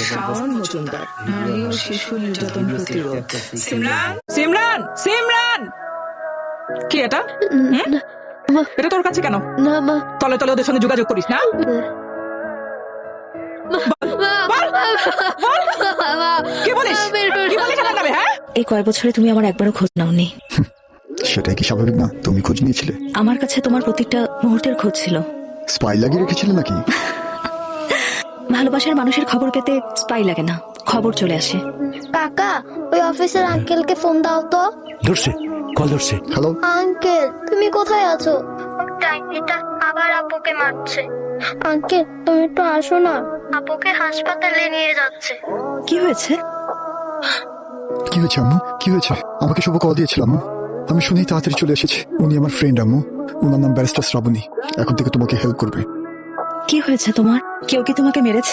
শাওন মজুমদার, নারী ও শিশু নির্যাতন প্রতিরোধ। সিমরান সিমরান সিমরান, কি এটা? এটা তোর কাছে কেন? না মা, তলে তলে ওদের সঙ্গে যোগাযোগ করিস না? কি বলিস? কি বলিস আমার নামে? হ্যাঁ, এই কয় বছরে তুমি আমার একবারও খোঁজ নাওনি। সেটাই কি স্বাভাবিক না? তুমি খোঁজ নিয়েছিলে? আমার কাছে তোমার প্রত্যেকটা মুহূর্তের খোঁজ ছিল। স্পাই লাগিয়ে রেখেছিলে নাকি? ভালোবাসার মানুষের খবর পেতে স্পাই লাগে না, খবর চলে আসে। কাকা, ওই অফিসের আঙ্কেলকে ফোন দাও তো। ধরছে, কল ধরছে। হ্যালো, আঙ্কেল, তুমি কোথায় আছো? ডাইনিটা আবার আপুকে মারছে। আঙ্কেল, তুমি একটু আসো না, আপুকে হাসপাতালে নিয়ে যাচ্ছে। কি হয়েছে? কি হয়েছে আম্মু? কি হয়েছে? আমাকে শুভ কল দিয়েছিল আম্মু, আমি শুনেই তাড়াতাড়ি চলে এসেছি। উনি আমার ফ্রেন্ড আম্মু, ওনার নাম ব্যারিস্টার শ্রাবণী। এখন থেকে তোমাকে হেল্প করবে। কি হয়েছে তোমার? কেউ কি তোমাকে মেরেছে?